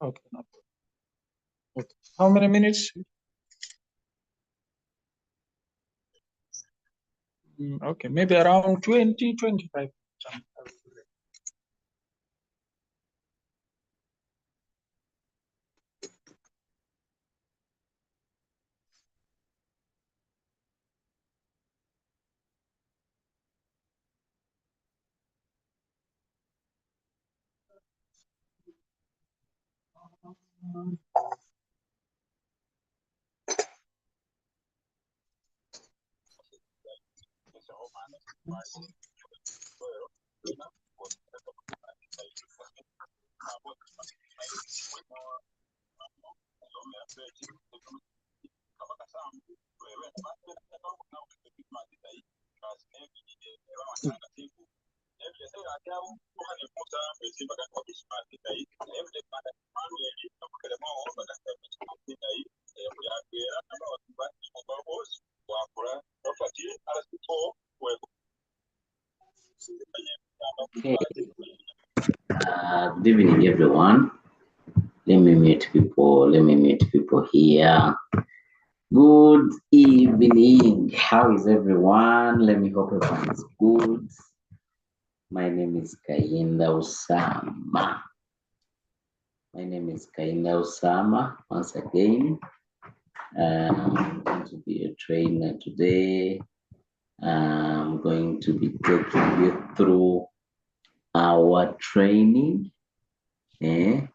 Okay, no problem. Okay. How many minutes? Okay, maybe around 20, 25. Okay. Good evening, everyone. Let me meet people here. Good evening. How is everyone? Let me hope everyone is good. My name is Kayinda Osama. Once again, I'm going to be a trainer today. I'm going to be taking you through our training. I'm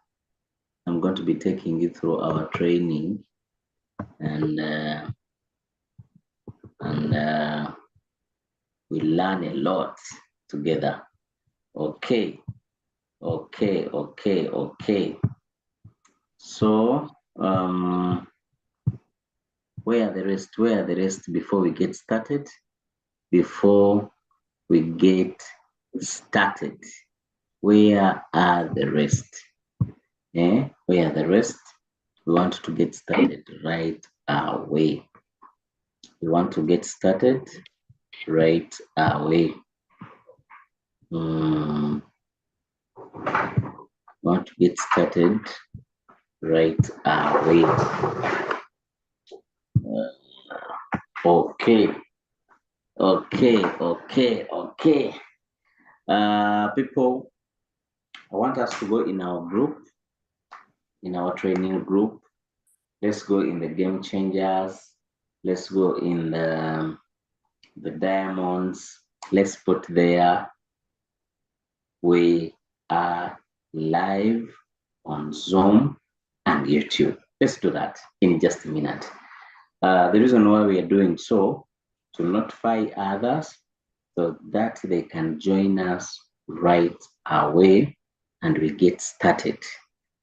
going to be taking you through our training, and we learn a lot together. Okay. So where are the rest before we get started? Where are the rest? Where are the rest? We want to get started right away. We want to get started right away. Want to get started right away. Okay. People, I want us to go in our group, in our training group. Let's go in the game changers. Let's go in the diamonds. Let's put there. We are live on Zoom and YouTube. Let's do that in just a minute. The reason why we are doing so, to notify others so that they can join us right away and we get started.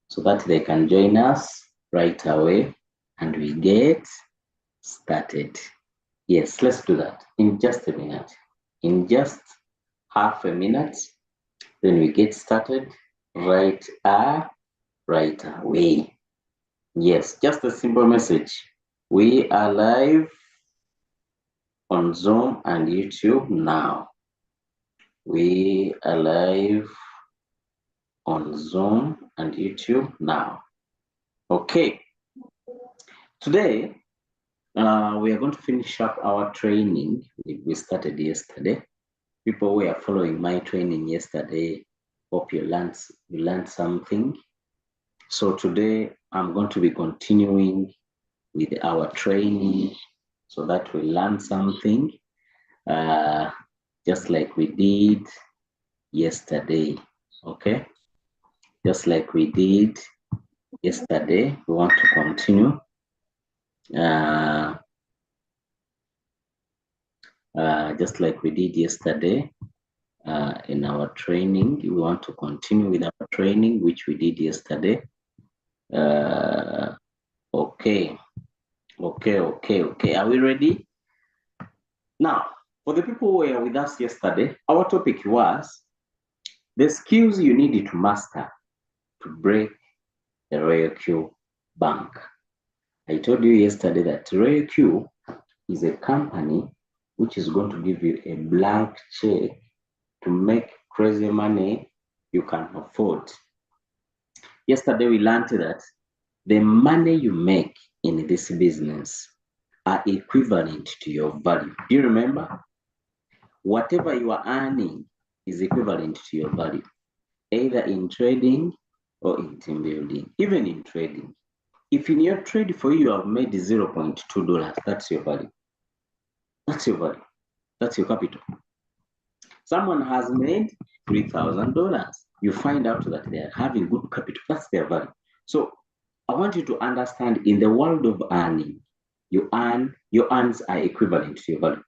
So that they can join us right away and we get started. Yes, let's do that in just a minute. In just half a minute, then we get started right away. Yes, just a simple message. We are live on Zoom and YouTube now. We are live on Zoom and YouTube now. Okay. Today, we are going to finish up our training. We started yesterday. People who are following my training yesterday, hope you learned something. So today, I'm going to be continuing with our training so that we learn something, just like we did yesterday. Okay, just like we did yesterday, we want to continue. Just like we did yesterday in our training, we want to continue with our training, which we did yesterday. Okay. Are we ready? Now, for the people who were with us yesterday, our topic was the skills you needed to master to break the Royal Q Bank. I told you yesterday that Royal Q is a company which is going to give you a blank check to make crazy money you can afford. Yesterday we learned that the money you make in this business are equivalent to your value. Do you remember? Whatever you are earning is equivalent to your value, either in trading or in team building. Even in trading, if in your trade for you have made $0.2, that's your value. That's your value. That's your capital. Someone has made $3,000. You find out that they are having good capital. That's their value. So I want you to understand, in the world of earning, your earns are equivalent to your value.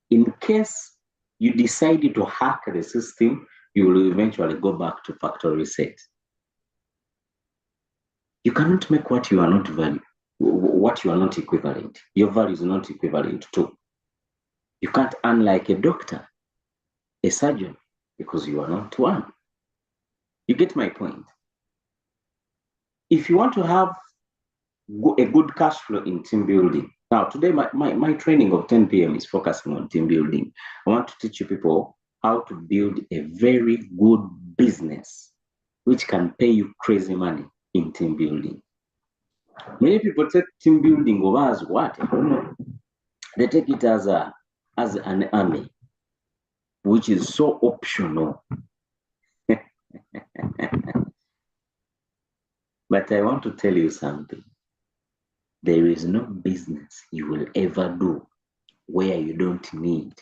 In case you decide to hack the system, you will eventually go back to factory reset. You cannot make what you are not value, what you are not equivalent. Your value is not equivalent to. You can't earn like a doctor, a surgeon, because you are not one. You get my point? If you want to have a good cash flow in team building, now today my training of 10 p.m. is focusing on team building. I want to teach you people how to build a very good business which can pay you crazy money in team building. Many people take team building over as what? I don't know. They take it as an army, which is so optional. But I want to tell you something. There is no business you will ever do where you don't need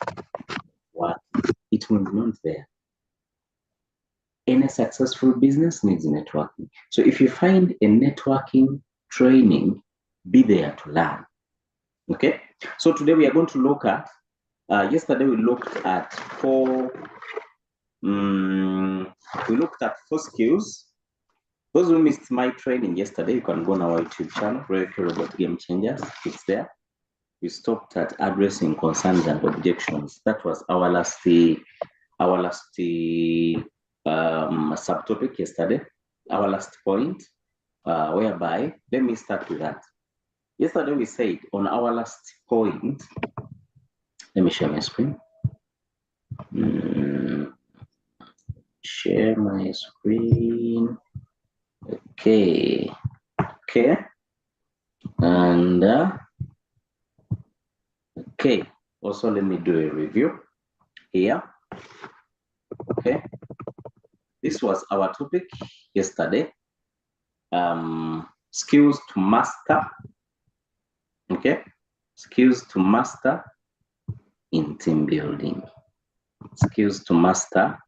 what? It will not there. Any successful business needs networking. So if you find a networking training, be there to learn. Okay? So today we are going to look at, yesterday we looked at four skills. Those who missed my training yesterday, you can go on our YouTube channel, Royal Robot Game Changers. It's there. We stopped at addressing concerns and objections. That was our last subtopic yesterday, our last point, whereby, let me start with that. Yesterday we said on our last point, let me share my screen. Share my screen. Okay. And okay, also let me do a review here. Okay, this was our topic yesterday, skills to master. Okay, skills to master in team building, skills to master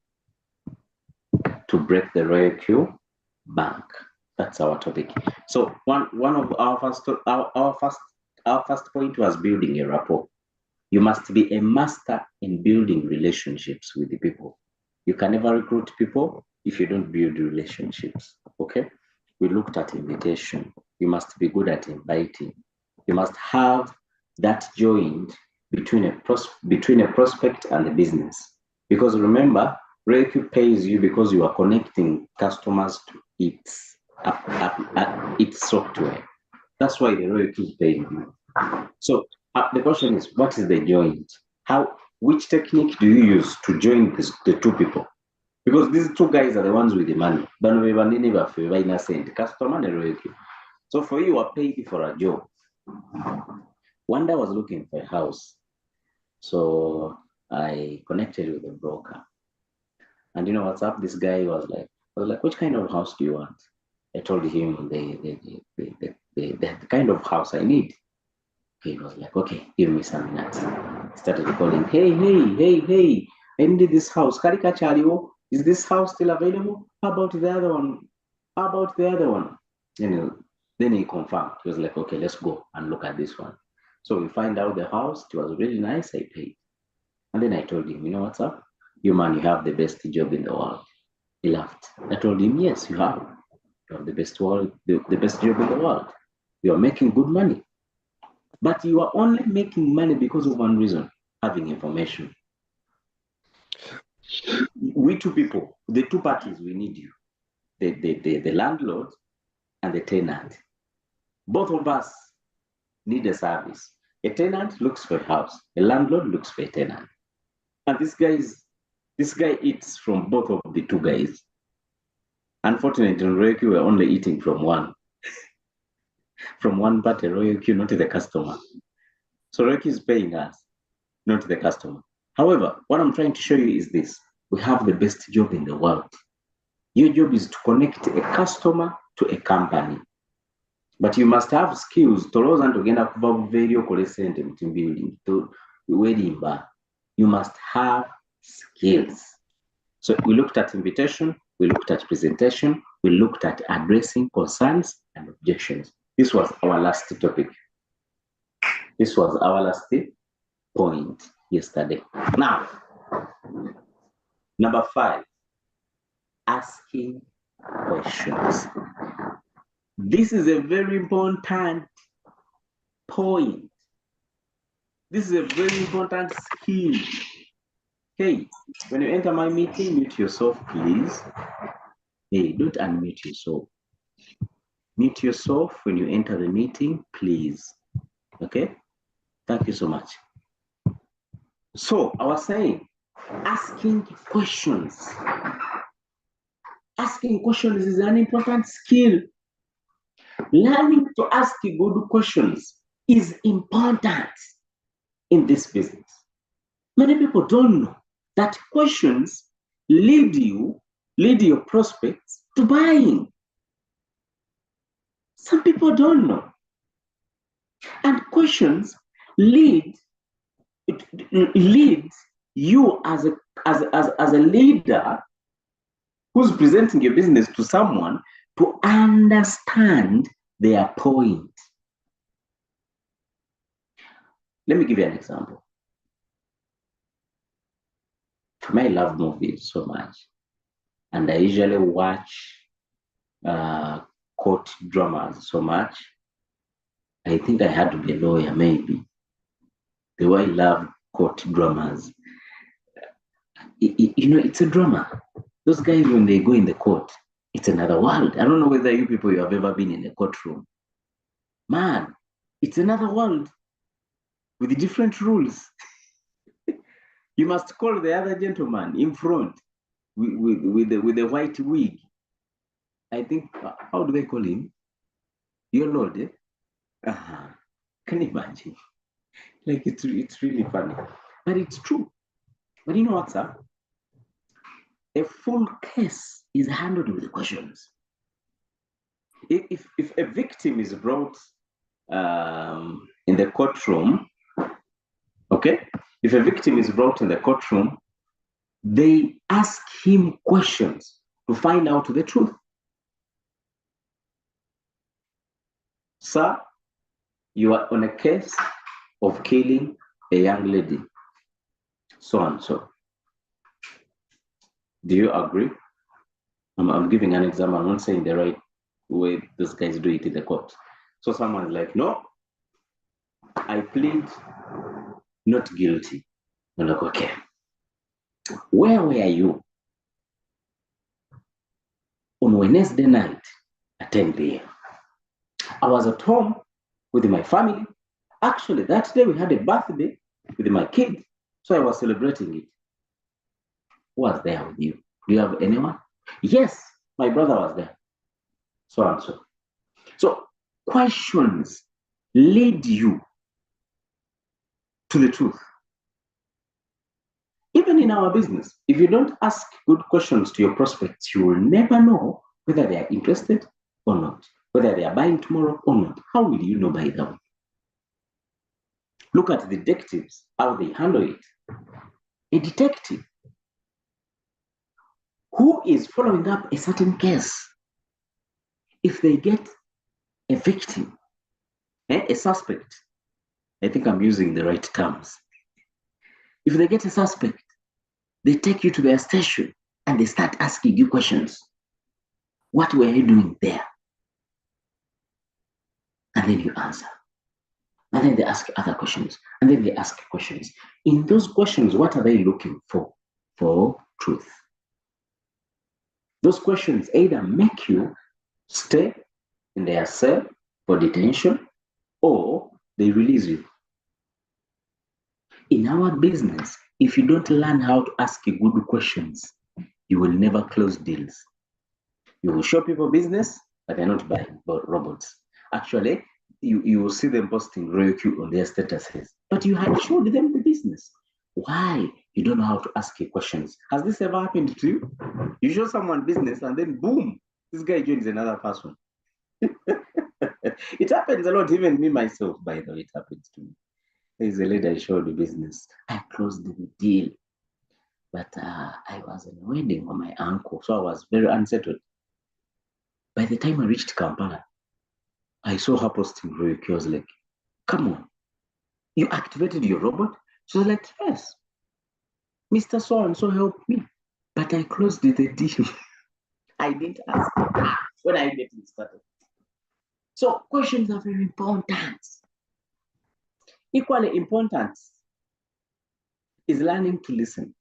to break the Royal Q bank. That's our topic. So one of our first point was building a rapport. You must be a master in building relationships with the people. You can never recruit people if you don't build relationships. Okay, we looked at invitation. You must be good at inviting. You must have that joint between a prospect and a business, because remember, Reiki pays you because you are connecting customers to its software. That's why the Reiki is paying you. So the question is, what is the joint? Which technique do you use to join the two people? Because these two guys are the ones with the money. So for you are paid for a job. One day I was looking for a house. So I connected with a broker. And you know what's up? This guy was like, which kind of house do you want? I told him the kind of house I need. He was like, okay, give me some minutes. Started calling, hey, I need this house. Is this house still available? How about the other one? Then he confirmed. He was like, okay, let's go and look at this one. So we find out the house. It was really nice. I paid. And then I told him, you know what's up? You man, you have the best job in the world. He laughed. I told him, yes, you have. You have the best job in the world. You are making good money. But you are only making money because of one reason: having information. We two people, the two parties, we need you. The landlord and the tenant. Both of us need a service. A tenant looks for a house. A landlord looks for a tenant. And this guy eats from both of the two guys. Unfortunately, in Royal Q, we're only eating from one party, Royal Q, not the customer. So Royal Q is paying us, not the customer. However, what I'm trying to show you is this. We have the best job in the world. Your job is to connect a customer to a company. But you must have skills. You must have skills. So we looked at invitation, we looked at presentation, we looked at addressing concerns and objections. This was our last topic. This was our last point yesterday. Now, number 5, asking questions. This is a very important point. This is a very important skill. Hey, when you enter my meeting, mute yourself, please. Hey, don't unmute yourself. Mute yourself when you enter the meeting, please. Okay? Thank you so much. So, I was saying, asking questions. Asking questions is an important skill. Learning to ask good questions is important in this business. Many people don't know that questions lead your prospects to buying. Some people don't know. And questions lead you as a leader who's presenting your business to someone to understand their point. Let me give you an example. For me, I love movies so much, and I usually watch court dramas so much. I think I had to be a lawyer, maybe. The way I love court dramas. It's a drama. Those guys, when they go in the court, it's another world. I don't know whether you people, you have ever been in a courtroom. Man, it's another world with different rules. You must call the other gentleman in front with the white wig. I think, how do they call him? Your Lord, eh? Can you imagine? Like, it's really funny. But it's true. But you know what's up? A full case is handled with questions. If a victim is brought in the courtroom, okay? If a victim is brought in the courtroom, they ask him questions to find out the truth. Sir, you are on a case of killing a young lady, so and so. Do you agree? I'm giving an example. I'm not saying the right way those guys do it in the court. So someone's like, no, I plead not guilty. I'm like, okay. Where were you on Wednesday night at 10 p.m.? I was at home with my family. Actually, that day we had a birthday with my kid, so I was celebrating it. Who was there with you? Do you have anyone? Yes, my brother was there. So and so. So questions lead you to the truth. Even in our business, if you don't ask good questions to your prospects, you will never know whether they are interested or not, whether they are buying tomorrow or not. How will you know by that way? Look at the detectives, how they handle it. A detective who is following up a certain case, if they get a victim, a suspect, I think I'm using the right terms. If they get a suspect, they take you to their station and they start asking you questions. What were you doing there? And then you answer. And then they ask other questions. And then they ask questions. In those questions, what are they looking for? For truth. Those questions either make you stay in their cell for detention or they release you. In our business, if you don't learn how to ask good questions, you will never close deals. You will show people business, but they're not buying robots. Actually, you will see them posting RoyalQ on their statuses, but you had showed them the business. Why? You don't know how to ask your questions. Has this ever happened to you? You show someone business and then boom, this guy joins another person. It happens a lot, even me myself, by the way, it happens to me. There's a lady I showed the business. I closed the deal, but I was in a wedding for my uncle, so I was very unsettled. By the time I reached Kampala, I saw her posting RoyalQ. I was like, come on, you activated your robot? She was like, yes. Mr. So-and-so helped me, but I closed the deal. I didn't ask when I get it started. So questions are very important. Equally important is learning to listen.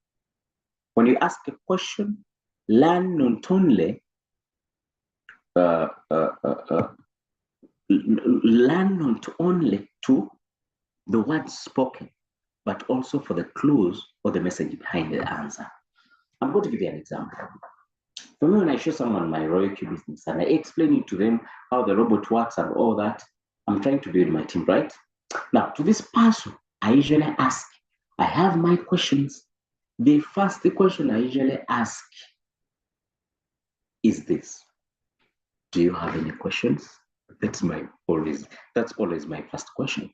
When you ask a question, learn not only learn not only to the words spoken, but also for the clues or the message behind the answer. I'm going to give you an example. For me, when I show someone my RoyalQ business and I explain it to them how the robot works and all that, I'm trying to build my team, right? Now, to this person, I usually ask, I have my questions. The first question I usually ask is this: do you have any questions? That's always my first question.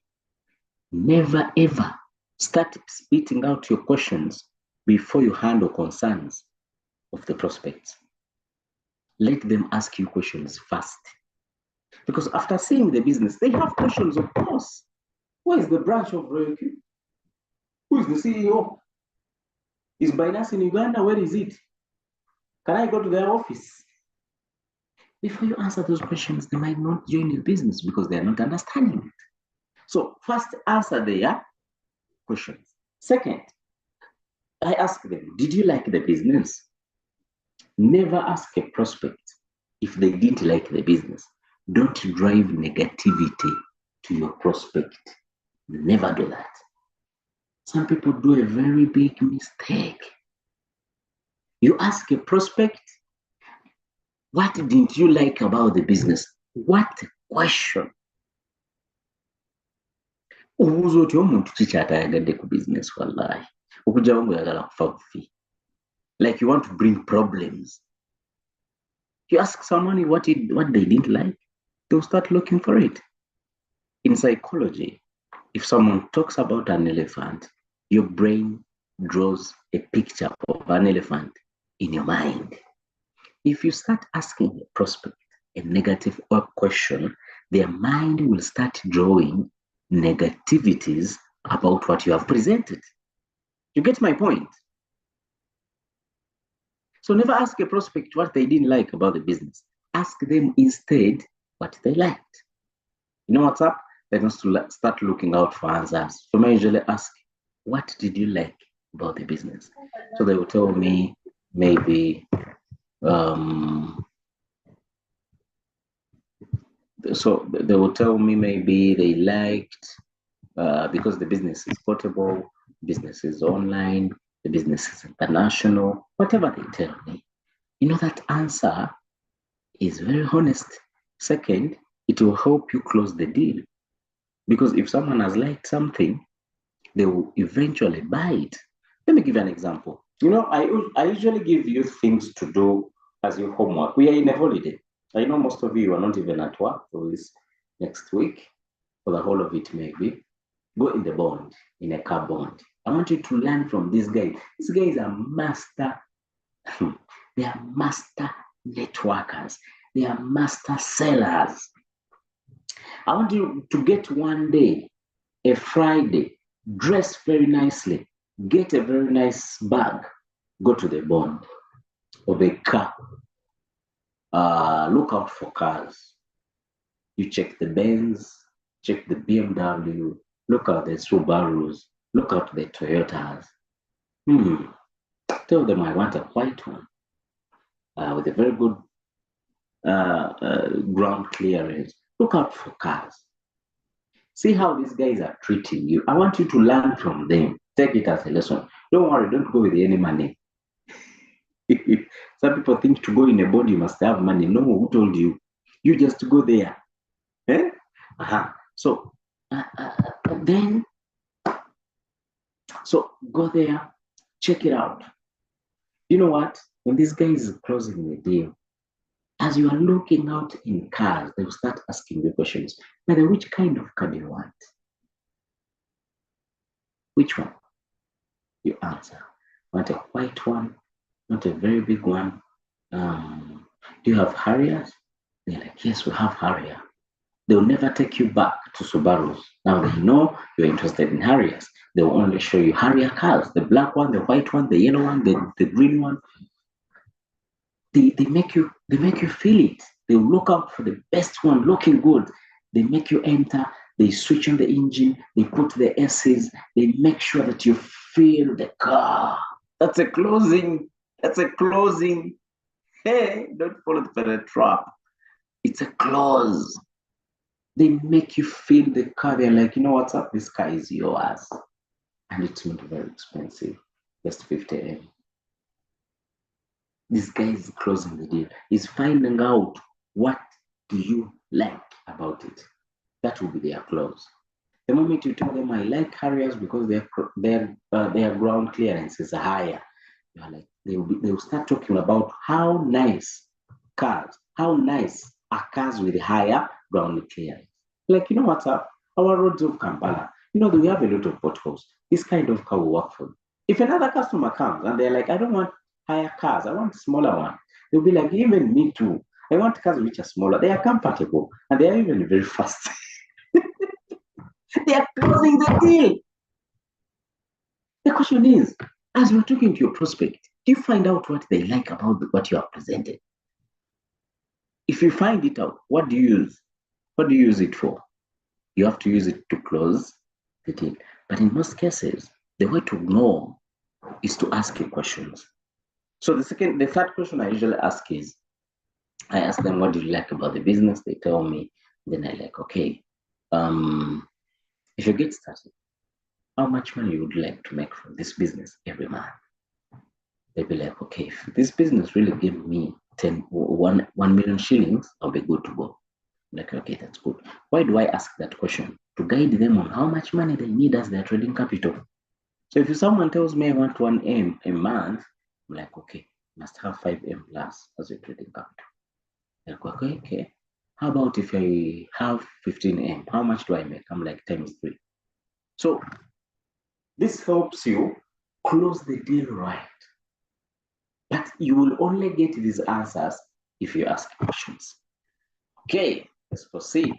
Never ever start spitting out your questions before you handle concerns of the prospects. Let them ask you questions first. Because after seeing the business, they have questions, of course. Where is the branch of RoyalQ? Who is the CEO? Is Binance in Uganda? Where is it? Can I go to their office? Before you answer those questions, they might not join your business because they are not understanding it. So first, answer their questions. Second, I ask them, did you like the business? Never ask a prospect if they didn't like the business. Don't drive negativity to your prospect. Never do that. Some people do a very big mistake. You ask a prospect, what didn't you like about the business? What question? Ubuuza otyo omuntu kiki atayagadde ku business wallahi. Okujjawo ng'oyagala kufa bufi. Like you want to bring problems. You ask someone what they didn't like, they'll start looking for it. In psychology, if someone talks about an elephant, your brain draws a picture of an elephant in your mind. If you start asking a prospect a negative question, their mind will start drawing negativities about what you have presented. You get my point? So never ask a prospect what they didn't like about the business. Ask them instead what they liked. You know what's up? They must start looking out for answers. So I usually ask, what did you like about the business? So they will tell me maybe, so they will tell me maybe they liked, because the business is portable, business is online, the business is international, whatever they tell me. You know, that answer is very honest. Second, it will help you close the deal. Because if someone has liked something, they will eventually buy it. Let me give you an example. You know, I usually give you things to do as your homework. We are in a holiday. I know most of you are not even at work for this next week, for the whole of it maybe. Go in the bond, in a car bond. I want you to learn from this guy. This guy is a master. They are master networkers. They are master sellers. I want you to get one day, a Friday, dress very nicely, get a very nice bag, go to the bond or the car. Look out for cars. You check the Benz, check the BMW, look at the Subarus, look at the Toyotas. Tell them I want a white one with a very good ground clearance. Look out for cars. See how these guys are treating you. I want you to learn from them. Take it as a lesson. Don't worry, don't go with any money. Some people think to go in a board you must have money. No, who told you? You just go there. Eh? So then, so go there, check it out. You know what? When this guy is closing the deal, as you are looking out in cars, they will start asking you questions. Matter which kind of car do you want? Which one? You answer. Want a white one? Not a very big one? Do you have Harriers? They're like, yes, we have Harrier. They'll never take you back to Subarus. Now they know you're interested in Harriers. They will only show you Harrier cars, the black one, the white one, the yellow one, the green one. They make you feel it. They will look out for the best one, looking good. They make you enter. They switch on the engine. They put the S's. They make sure that you feel the car. That's a closing. That's a closing. Hey, don't fall for the trap. It's a close. They make you feel the car. They're like, you know what's up? This car is yours. And it's not very expensive. Just 50 M. This guy is closing the deal. He's finding out what do you like about it. That will be their close. The moment you tell them, I like Harriers because their ground clearance is higher, you're like, they will start talking about how nice are cars with higher ground clearance. Like, you know what's up? Our roads of Kampala, we have a lot of potholes. This kind of car will work for them. If another customer comes and they're like, I don't want higher cars, I want smaller ones, they'll be like, even me too. I want cars which are smaller. They are comfortable and they are even very fast. They are closing the deal. The question is, as you're talking to your prospect, do you find out what they like about what you have presented? If you find it out, what do you use? What do you use it for? You have to use it to close the deal. But in most cases, the way to know is to ask you questions. So the third question I usually ask is, I ask them, what do you like about the business? They tell me, then I like, okay, if you get started, how much money you would like to make from this business every month? They'll be like, okay, if this business really give me 1 million shillings, I'll be good to go. Like, okay, that's good. Why do I ask that question? To guide them on how much money they need as their trading capital. So if someone tells me I want 1 M a month, I'm like, okay, must have 5 M plus as your trading capital. They're like, okay. How about if I have 15 M? How much do I make? I'm like, times 3. So this helps you close the deal right. But you will only get these answers if you ask questions. Okay, let's proceed.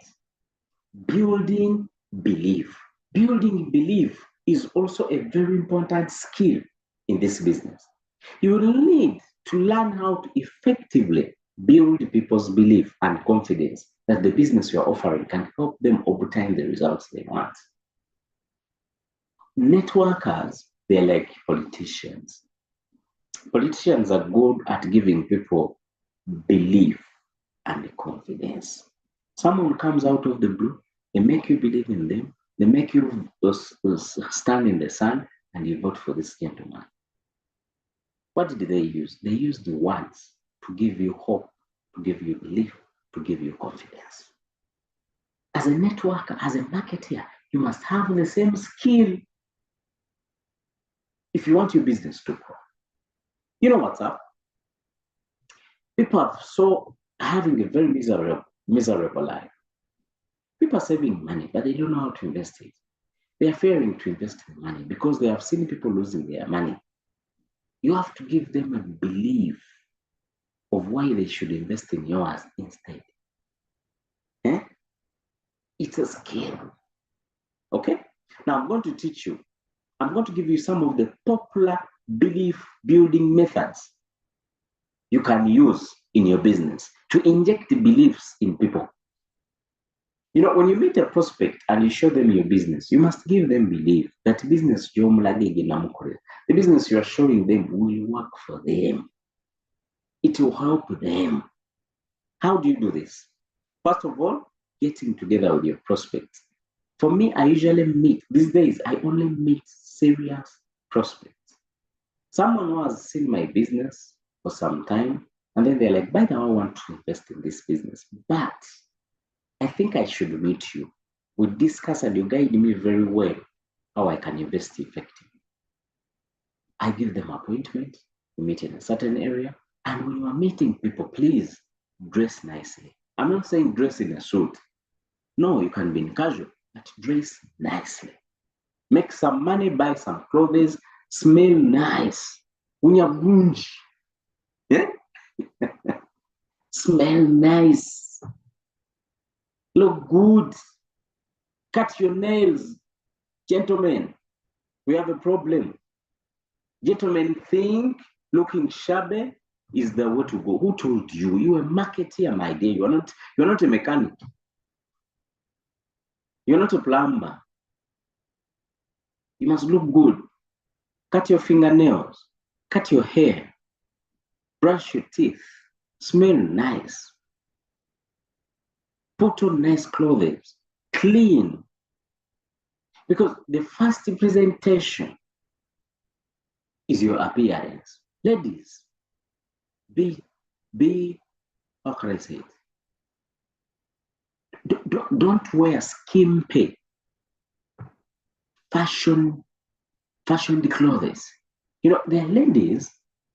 Building belief. Building belief is also a very important skill in this business. You will need to learn how to effectively build people's belief and confidence that the business you're offering can help them obtain the results they want. Networkers, they're like politicians. Politicians are good at giving people belief and confidence. Someone comes out of the blue, they make you believe in them, they make you stand in the sun, and you vote for this gentleman. What did they use? They used the words to give you hope, to give you belief, to give you confidence. As a networker, as a marketer, you must have the same skill if you want your business to grow. You know what's up? People are having a very miserable life. People are saving money, but they don't know how to invest it. They are fearing to invest in money because they have seen people losing their money. You have to give them a belief of why they should invest in yours instead. It's a skill. Okay? Now I'm going to teach you. I'm going to give you some of the popular belief building methods you can use in your business to inject the beliefs in people. When you meet a prospect and you show them your business, you must give them belief that the business you are showing them will work for them. It will help them. How do you do this? First of all, getting together with your prospects. For me, I usually meet, these days, I only meet serious prospects. Someone who has seen my business for some time. And then they're like, by the way, I want to invest in this business, but I think I should meet you. We discuss and you guide me very well how I can invest effectively. I give them appointment, we meet in a certain area. And when you are meeting people, please dress nicely. I'm not saying dress in a suit. No, you can be in casual, but dress nicely. Make some money, buy some clothes, smell nice. Unyagunji. Yeah? Smell nice. Look good. Cut your nails. Gentlemen, we have a problem. Gentlemen think looking shabby is the way to go. Who told you? You're a marketeer, my dear. You're not a mechanic. You're not a plumber. You must look good. Cut your fingernails. Cut your hair. Brush your teeth. Smell nice. Put on nice clothes. Clean. Because the first presentation is your appearance. Ladies, be, how can I say it? Don't wear skimpy fashioned clothes. You know, there are ladies,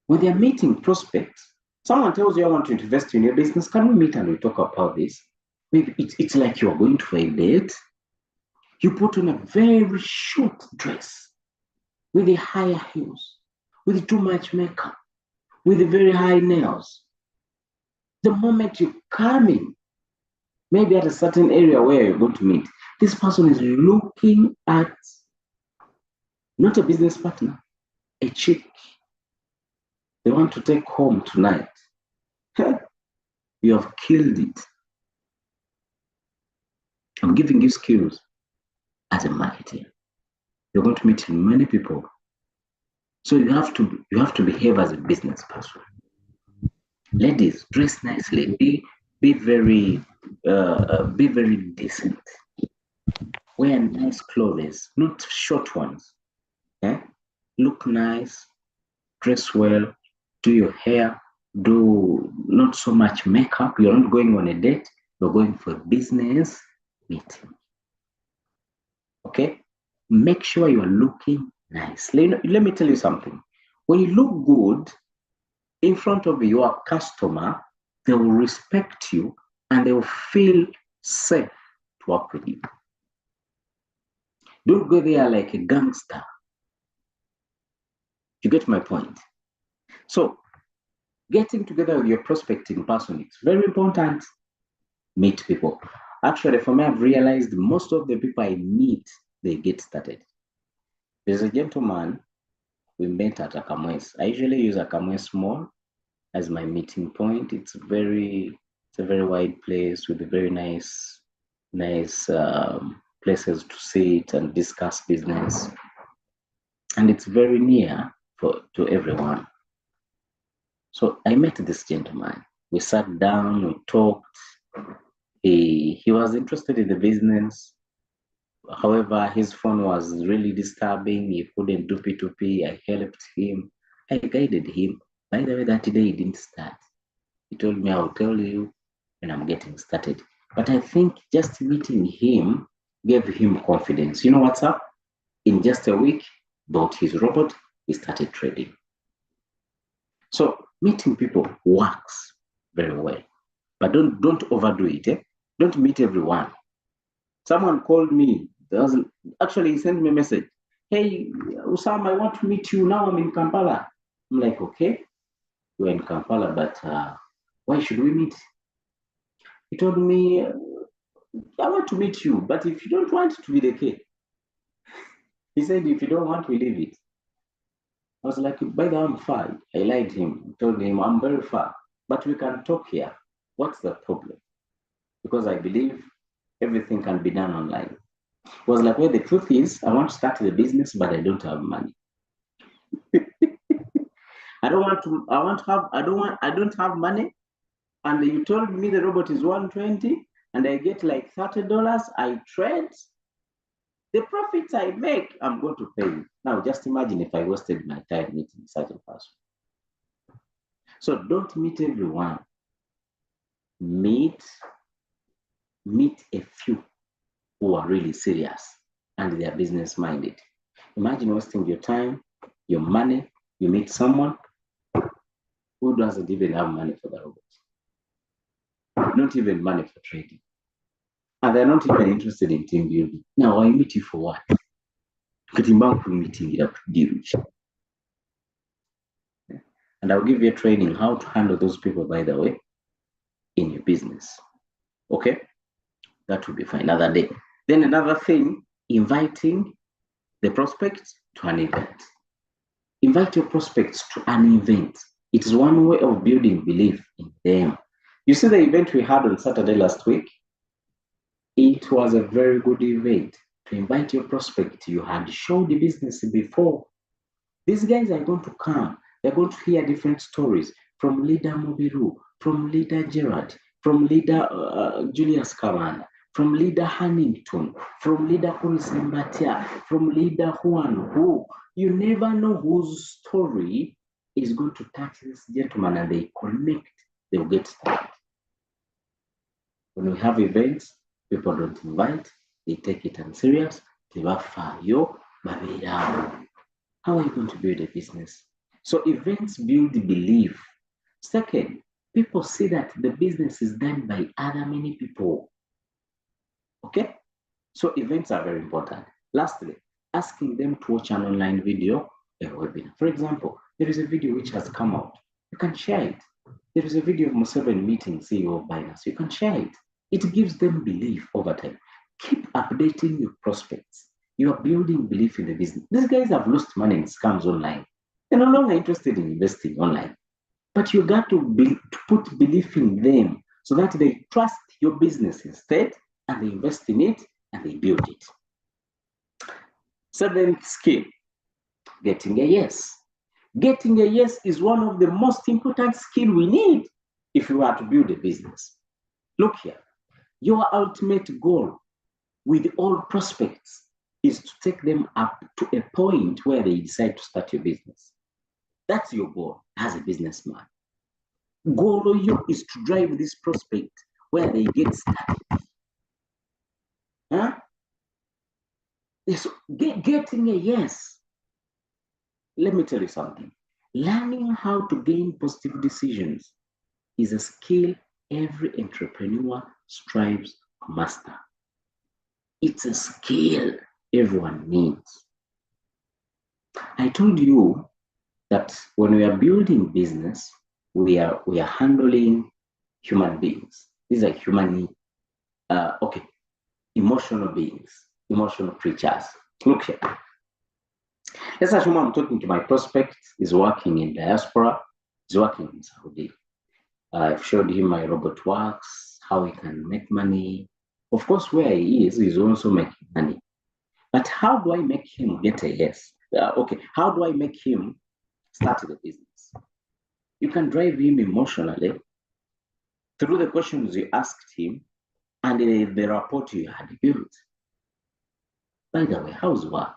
when they're meeting prospects, someone tells you, I want to invest in your business. Can we meet and we talk about this? Maybe it's like you're going to a date. You put on a very short dress with the higher heels, with too much makeup, with the very high nails. The moment you come in, maybe at a certain area where you're going to meet, this person is looking at not a business partner, a chick they want to take home tonight. You have killed it. I'm giving you skills as a marketer. You're going to meet many people. So you have to behave as a business person. Ladies, dress nicely. Be very decent. Wear nice clothes, not short ones. Okay? Look nice, dress well, do your hair, do not so much makeup. You're not going on a date, you're going for a business meeting. Okay? Make sure you're looking nice. Let me tell you something. When you look good in front of your customer, they will respect you and they will feel safe to work with you. Don't go there like a gangster. You get my point? So, getting together with your prospecting person, it's very important. Meet people. Actually, for me, I've realized most of the people I meet, they get started. There's a gentleman we met at Akamwes. I usually use Akamwes Mall as my meeting point. It's a very wide place with a very nice places to sit and discuss business. And it's very near to everyone. So I met this gentleman. We sat down, we talked. He was interested in the business. However, his phone was really disturbing. He couldn't do P2P. I helped him. I guided him. By the way, that day he didn't start. He told me, I'll tell you when I'm getting started. But I think just meeting him gave him confidence. You know what's up? In just a week, bought his robot, he started trading. So meeting people works very well. But don't overdo it. Eh? Don't meet everyone. Someone called me. Actually, he sent me a message. Hey, Usama, I want to meet you. Now I'm in Kampala. I'm like, okay, you're in Kampala, but why should we meet? He told me, I want to meet you, but if you don't want it to be the case. He said, if you don't want, we leave it. I was like, by the way, I'm far. I lied to him. I told him, I'm very far, but we can talk here. What's the problem? Because I believe everything can be done online. It was like, well, the truth is, I want to start the business, but I don't have money. I don't have money. And you told me the robot is 120 and I get like $30. I trade. The profits I make, I'm going to pay you. Now, just imagine if I wasted my time meeting such a person. So don't meet everyone. Meet a few who are really serious and they are business minded. Imagine wasting your time, your money, you meet someone who doesn't even have money for the robots, not even money for trading. And they're not even interested in team building. Now, I meet you for what? Meeting. And I'll give you a training how to handle those people, by the way, in your business. Okay? That will be for another day. Then another thing, inviting the prospects to an event. Invite your prospects to an event. It is one way of building belief in them. You see the event we had on Saturday last week? It was a very good event to invite your prospect. You had showed the business before. These guys are going to come. They're going to hear different stories from leader Mobiru, from leader Gerard, from leader Julius Kamana, from leader Hannington, from leader Kurisembatia, from leader Juan Hu. You never know whose story is going to touch this gentleman, and they connect, they'll get started. When we have events, people don't invite, they take it unserious. How are you going to build a business? So events build belief. Second, people see that the business is done by other many people. Okay? So events are very important. Lastly, asking them to watch an online video, a webinar. For example, there is a video which has come out. You can share it. There is a video of Museveni meeting CEO of Binance. You can share it. It gives them belief over time. Keep updating your prospects. You are building belief in the business. These guys have lost money in scams online. They're no longer interested in investing online. But you got to put belief in them so that they trust your business instead, and they invest in it and they build it. Seventh skill, getting a yes. Getting a yes is one of the most important skills we need if you are to build a business. Look here, your ultimate goal with all prospects is to take them up to a point where they decide to start your business. That's your goal as a businessman. Goal is to drive this prospect where they get started. Huh? Yes, getting a yes. Let me tell you something. Learning how to gain positive decisions is a skill every entrepreneur strives to master. It's a skill everyone needs. I told you that when we are building business, we are handling human beings. These are emotional beings, emotional creatures. Look here. Let's assume I'm talking to my prospect. He's working in diaspora. He's working in Saudi. I've showed him my robot works, how he can make money. Of course, where he is, he's also making money. But how do I make him get a yes? How do I make him start the business? You can drive him emotionally through the questions you asked him and the rapport you had built. By the way, how's work?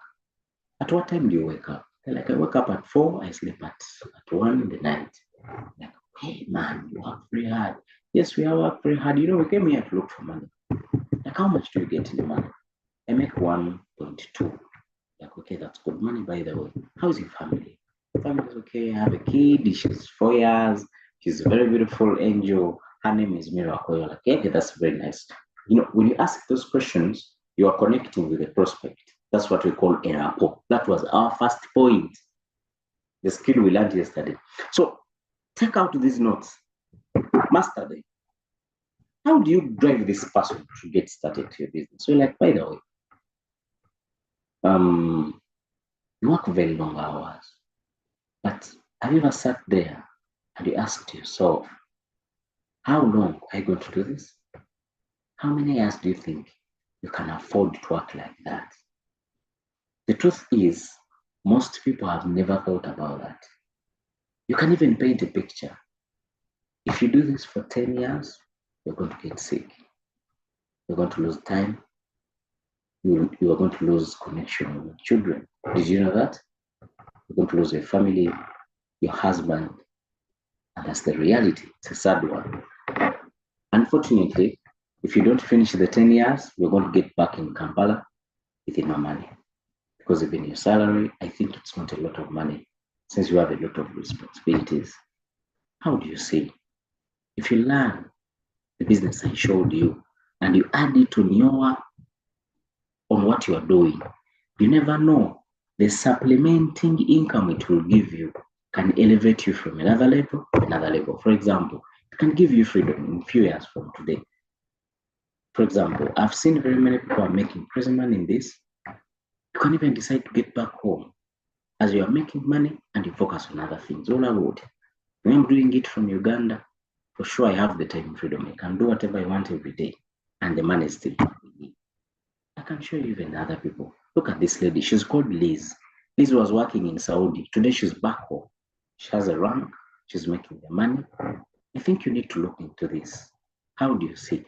At what time do you wake up? Like, I wake up at 4, I sleep at 1 in the night. Like, hey man, you work very hard. Yes, we have worked very hard. You know, we came here to look for money. Like, how much do you get in the money? I make 1.2. Like, okay, that's good money, by the way. How's your family? Family's okay. I have a kid. She's 4 years. She's a very beautiful angel. Her name is Miracle. You're like, okay, that's very nice. You know, when you ask those questions, you are connecting with the prospect. That's what we call a rapport. That was our first point. The skill we learned yesterday. So take out these notes. Master them. How do you drive this person to get started to your business? So, like, by the way, you work very long hours, but have you ever sat there and you asked yourself, how long are you going to do this? How many years do you think you can afford to work like that? The truth is, most people have never thought about that. You can even paint a picture. If you do this for 10 years, you're going to get sick. You're going to lose time. You are going to lose connection with children. Did you know that? You're going to lose your family, your husband. And that's the reality. It's a sad one. Unfortunately, if you don't finish the 10 years, you're going to get back in Kampala with no money. Because even your salary, I think it's not a lot of money since you have a lot of responsibilities. How do you see? If you learn the business I showed you and you add it on what you are doing, you never know. The supplementing income it will give you can elevate you from another level to another level. For example, it can give you freedom in a few years from today. For example, I've seen very many people are making crazy money in this. You can even decide to get back home as you are making money and you focus on other things. All about it. When I'm doing it from Uganda, for sure I have the time freedom. I can do whatever I want every day and the money is still coming in. I can show you even other people. Look at this lady. She's called Liz. Liz was working in Saudi. Today she's back home. She has a rank. She's making the money. I think you need to look into this. How do you see?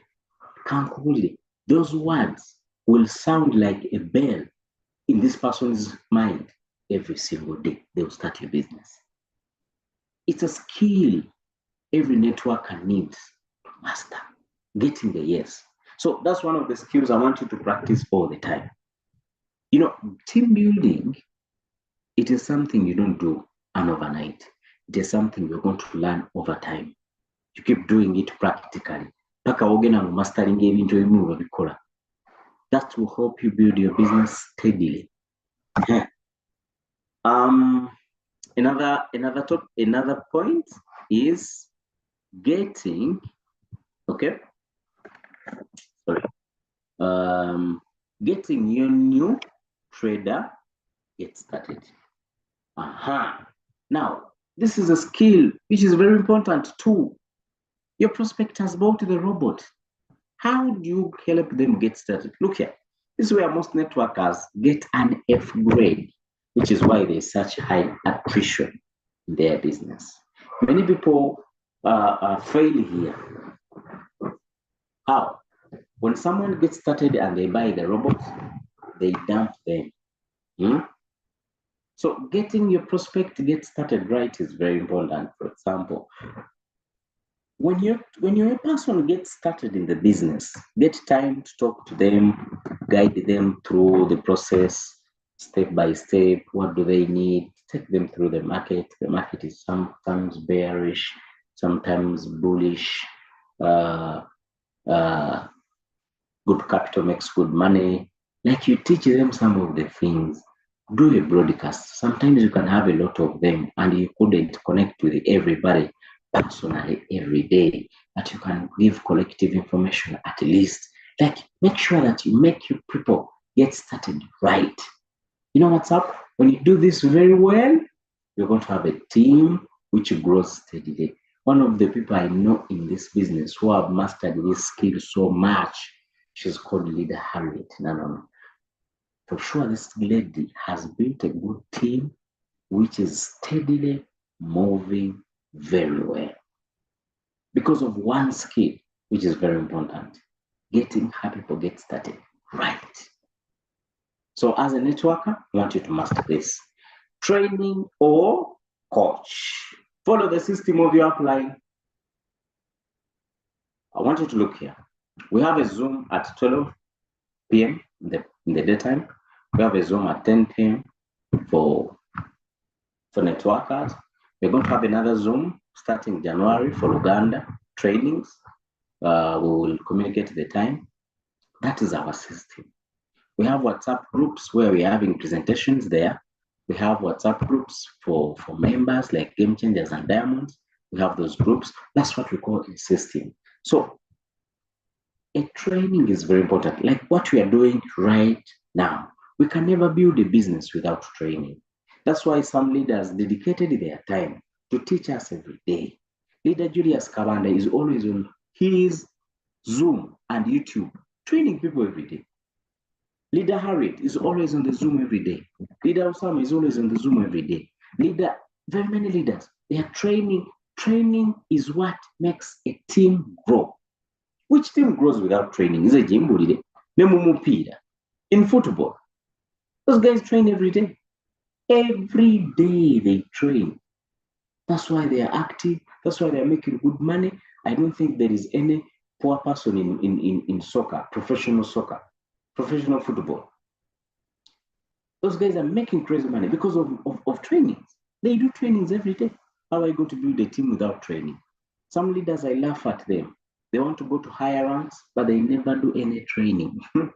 Kankuli. Those words will sound like a bell in this person's mind every single day. They will start your business. It's a skill every networker needs to master. Getting the yes. So that's one of the skills I want you to practice all the time. You know, team building, it is something you don't do overnight. It is something you're going to learn over time. You keep doing it practically. That will help you build your business steadily. Another point is getting, getting your new trader get started. Now, this is a skill which is very important too. Your prospect has bought the robot. How do you help them get started? Look here. This is where most networkers get an F grade, which is why there's such high attrition in their business. Many people fail here. How? When someone gets started and they buy the robot, they dump them. So getting your prospect to get started right is very important. For example, when you're a person gets started in the business, get time to talk to them, guide them through the process, step by step. What do they need? Take them through the market. The market is sometimes bearish, sometimes bullish. Good capital makes good money. Like you teach them some of the things. Do a broadcast. Sometimes you can have a lot of them and you couldn't connect with everybody personally every day, but you can give collective information at least. Like make sure that you make your people get started right. You know what's up? When you do this very well, you're going to have a team which grows steadily. One of the people I know in this business who have mastered this skill so much, she's called Leader Harriet. No. For sure, this lady has built a good team which is steadily moving very well because of one skill, which is very important: getting her people get started right. So as a networker, I want you to master this. Training or coach. Follow the system of your upline. I want you to look here. We have a Zoom at 12 p.m. in the daytime. We have a Zoom at 10 p.m. for networkers. We're going to have another Zoom starting January for Uganda trainings. We will communicate the time. That is our system. We have WhatsApp groups where we're having presentations there. We have WhatsApp groups for members like Game Changers and Diamonds. We have those groups. That's what we call a system. So a training is very important. Like what we are doing right now. We can never build a business without training. That's why some leaders dedicated their time to teach us every day. Leader Julius Kabanda is always on his Zoom and YouTube, training people every day. Leader Harriet is always on the Zoom every day. Leader Osama is always on the Zoom every day. Very many leaders, they are training. Training is what makes a team grow. Which team grows without training? Is a gym in football. Those guys train every day. Every day they train. That's why they are active. That's why they are making good money. I don't think there is any poor person in soccer, professional football. Those guys are making crazy money because of trainings. They do trainings every day. How are you going to build a team without training? Some leaders, I laugh at them. They want to go to higher ranks, but they never do any training. How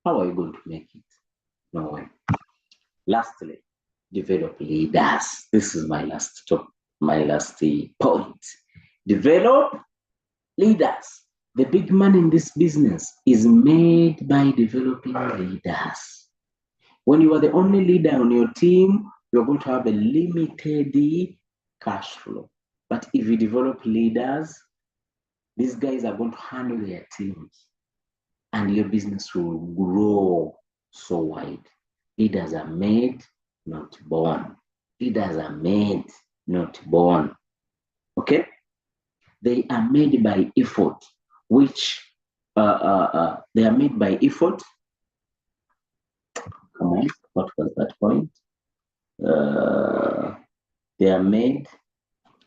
are you going to make it? No way. Lastly, develop leaders. This is my last point. Develop leaders. The big money in this business is made by developing leaders. When you are the only leader on your team, you're going to have a limited cash flow. But if you develop leaders, these guys are going to handle their teams and your business will grow so wide. Leaders are made, not born. Leaders are made, not born. Okay? They are made by effort, which they are made by effort. Come on, what was that point? They are made,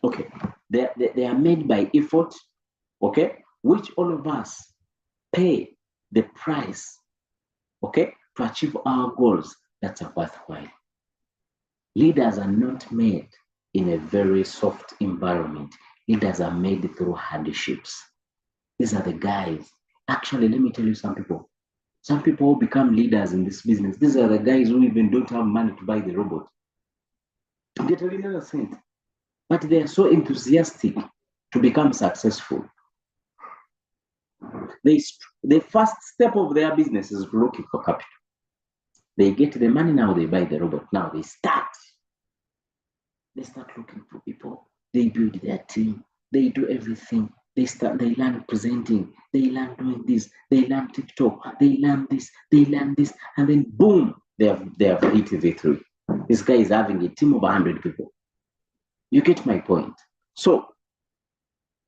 okay. They are made by effort, okay, which all of us pay the price, okay, to achieve our goals. That's a worthwhile. Leaders are not made in a very soft environment. Leaders are made through hardships. These are the guys. Actually, let me tell you some people. Some people who become leaders in this business, these are the guys who even don't have money to buy the robot, to get a leader cent. But they are so enthusiastic to become successful. The first step of their business is looking for capital. They get the money, now they buy the robot. Now they start looking for people. They build their team. They do everything. They learn presenting. They learn doing this. They learn TikTok. They learn this. And then boom, they have hit V3. This guy is having a team of 100 people. You get my point. So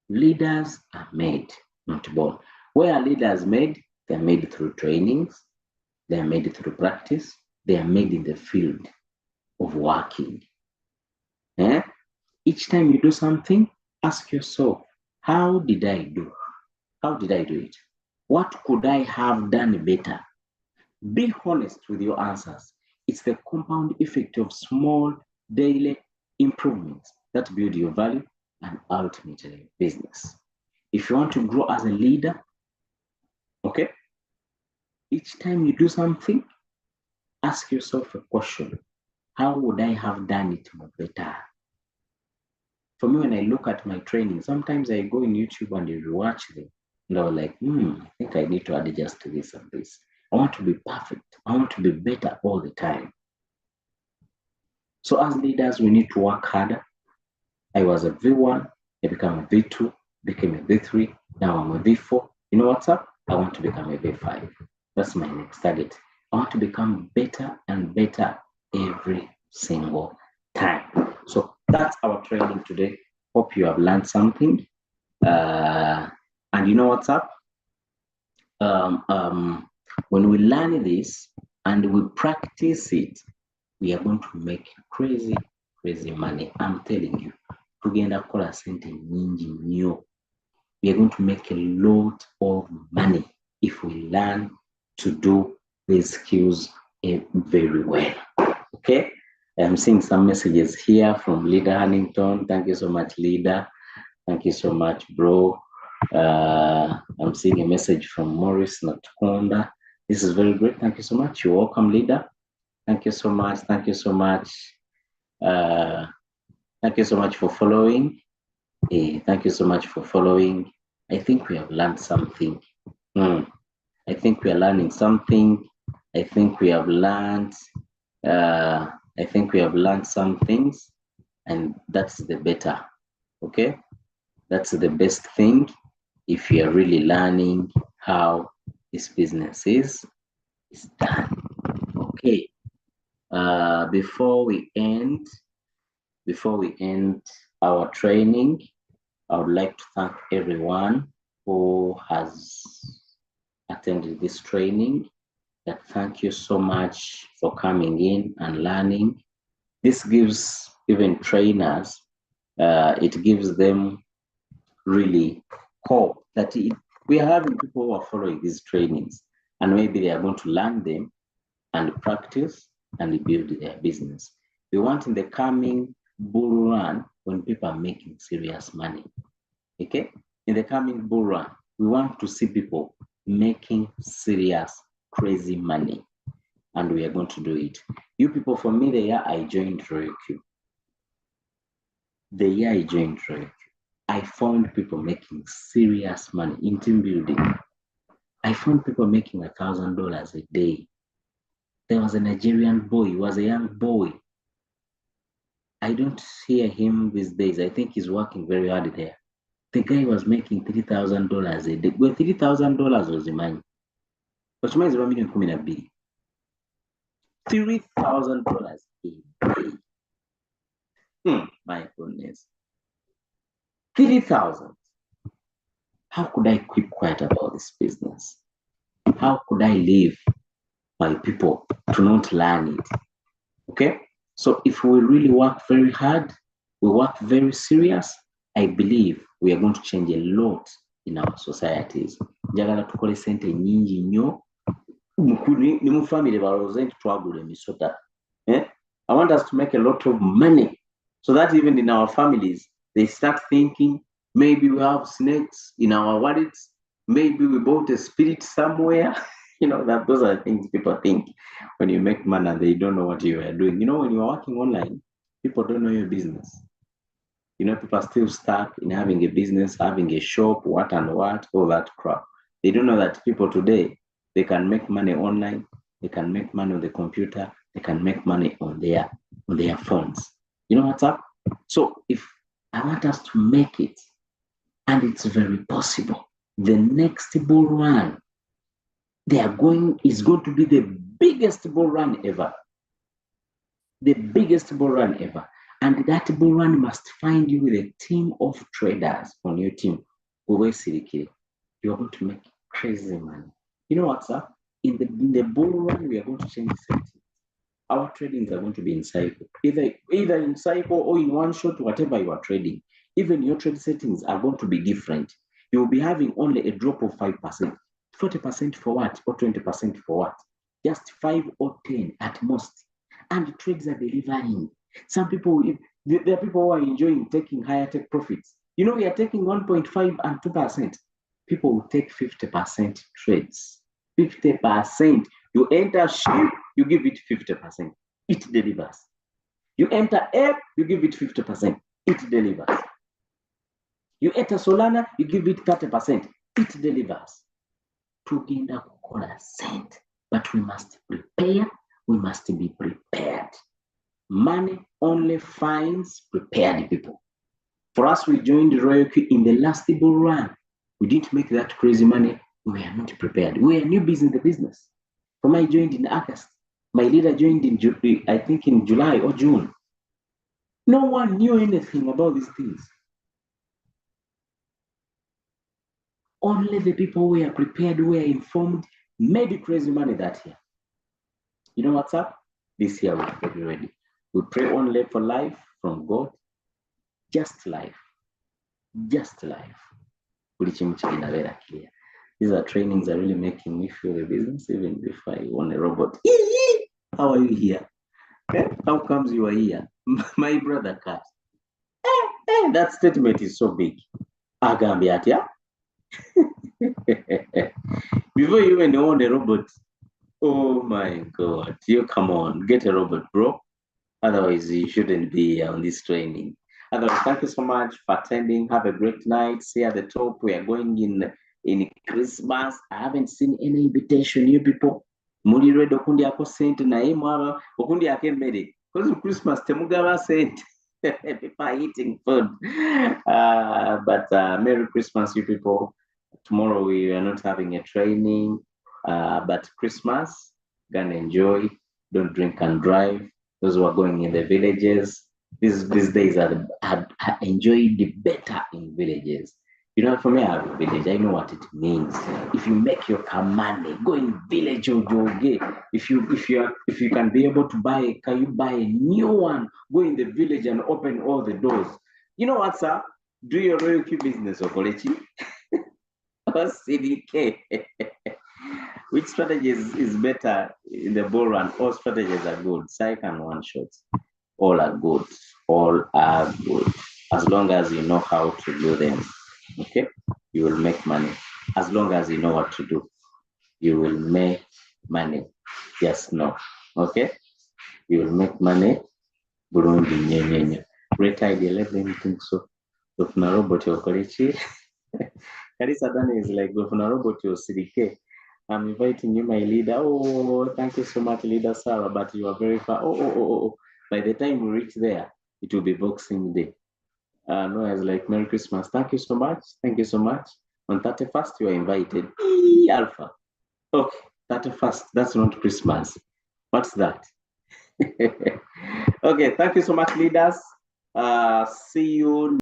leaders are made, not born. Where are leaders made? They're made through trainings. They are made through practice. They are made in the field of working. Each time you do something, ask yourself, how did I do? How did I do it? What could I have done better? Be honest with your answers. It's the compound effect of small daily improvements that build your value and ultimately business. If you want to grow as a leader, okay, each time you do something, ask yourself a question. How would I have done it more better? For me, when I look at my training, sometimes I go in YouTube and you watch them. And I'm like, I think I need to adjust to this and this. I want to be perfect. I want to be better all the time. So as leaders, we need to work harder. I was a V1, I became a V2, became a V3, now I'm a V4. You know what's up? I want to become a V5. That's my next target. I want to become better and better every single time. So that's our training today. Hope you have learned something. And you know what's up? When we learn this and we practice it, we are going to make crazy money. I'm telling you. Tugenda kukola sente nyingi nnyo. We are going to make a lot of money if we learn to do these skills very well. Okay? I'm seeing some messages here from Leader Huntington. Thank you so much, Leader. Thank you so much, bro. I'm seeing a message from Morris Natkonda. This is very great. Thank you so much. You're welcome, Leader. Thank you so much. Thank you so much. Thank you so much for following. Thank you so much for following. I think we have learned something. I think we are learning something. I think we have learned. I think we have learned some things, and that's the better. Okay, that's the best thing. If you are really learning how this business is done. Okay. Before we end our training, I would like to thank everyone who has attended this training. Thank you so much for coming in and learning. This gives even trainers, it gives them really hope that we are having people who are following these trainings, and maybe they are going to learn them and practice and build their business. We want in the coming bull run, when people are making serious money, okay? In the coming bull run, we want to see people making serious, crazy money, and we are going to do it. You people, for me, the year I joined RoyalQ, I found people making serious money in team building. I found people making $1,000 a day. There was a Nigerian boy, he was a young boy. I don't hear him these days. I think he's working very hard there. The guy was making $3,000 a day. Well, $3,000 was the money. But $1 million $3,000 a day. My goodness. 3,000. How could I keep quiet about this business? How could I leave my people to not learn it? Okay? So if we really work very hard, we work very serious, I believe we are going to change a lot in our societies. Njagala tukole sente nyingi nnyo. Ni mu family balowooza nti twagula emisota. I want us to make a lot of money so that even in our families, they start thinking, maybe we have snakes in our wallets, maybe we bought a spirit somewhere. You know, that those are the things people think when you make money and they don't know what you are doing. You know, when you are working online, people don't know your business. You know, people are still stuck in having a business, having a shop, what and what, all that crap. They don't know that people today, they can make money online, they can make money on the computer, they can make money on their phones. You know what's up? So if I want us to make it, and it's very possible, the next bull run is going to be the biggest bull run ever. The biggest bull run ever. And that bull run must find you with a team of traders on your team. You are going to make crazy money. You know what's up? In the bull run, we are going to change settings. Our tradings are going to be in cycle. Either in cycle or in one shot, whatever you are trading. Even your trade settings are going to be different. You will be having only a drop of 5%. 40% for what? Or 20% for what? Just 5 or 10 at most. And the trades are delivering. Some people, there are people who are enjoying taking higher take profits. You know, we are taking 1.5 and 2%. People will take 50% trades. 50%. You enter SHIB, you give it 50%. It delivers. You enter app, you give it 50%. It delivers. You enter Solana, you give it 30%. It delivers. Tugenda kukola cent, but we must prepare. We must be prepared. Money only finds prepared people. For us, we joined RoyalQ in the last bull run. We didn't make that crazy money. We are not prepared. We are newbies in the business. From I joined in August, my leader joined in July or June. No one knew anything about these things. Only the people who are prepared, who are informed, made crazy money that year. You know what's up? This year we'll be ready. We pray only for life from God. Just life. Just life. These are trainings that really making me feel the business, even if I want a robot. How are you here? How comes you are here? My brother Kat. That statement is so big. Agambiatia. Before you even own a robot, oh my God, you come on, get a robot, bro. Otherwise, you shouldn't be on this training. Otherwise, thank you so much for attending. Have a great night. See at the top, we are going in Christmas. I haven't seen any invitation, you people. Muri redo kundi yako sent na imara okundi yake made. Because Christmas temugaba sent. People are eating food. But Merry Christmas, you people. Tomorrow we are not having a training, but Christmas, gonna enjoy. Don't drink and drive. Those who are going in the villages, these days are enjoy the better in villages. You know, for me, I have a village. I know what it means. If you make your money, go in village or joge. If you can be able to buy a car, you buy a new one. Go in the village and open all the doors. You know what, sir? Do your royalty business, Okolechi. Or CDK. Which strategy is better in the bull run? All strategies are good. Psych and one shots. All are good. All are good. As long as you know how to do them. Okay? You will make money. As long as you know what to do, you will make money. Yes, no. Okay? You will make money. Burundi nyenyenye. Great idea. Let them think so. If na robot Okolichi. Karisa Dani is like, if na robot CDK. I'm inviting you, my leader. Oh, thank you so much, leader Sarah, but you are very far. Oh. By the time we reach there, it will be Boxing Day. No, I was like, Merry Christmas. Thank you so much. Thank you so much. On 31st, you are invited. Alpha. Okay, 31st. That's not Christmas. What's that? Okay, thank you so much, leaders. See you.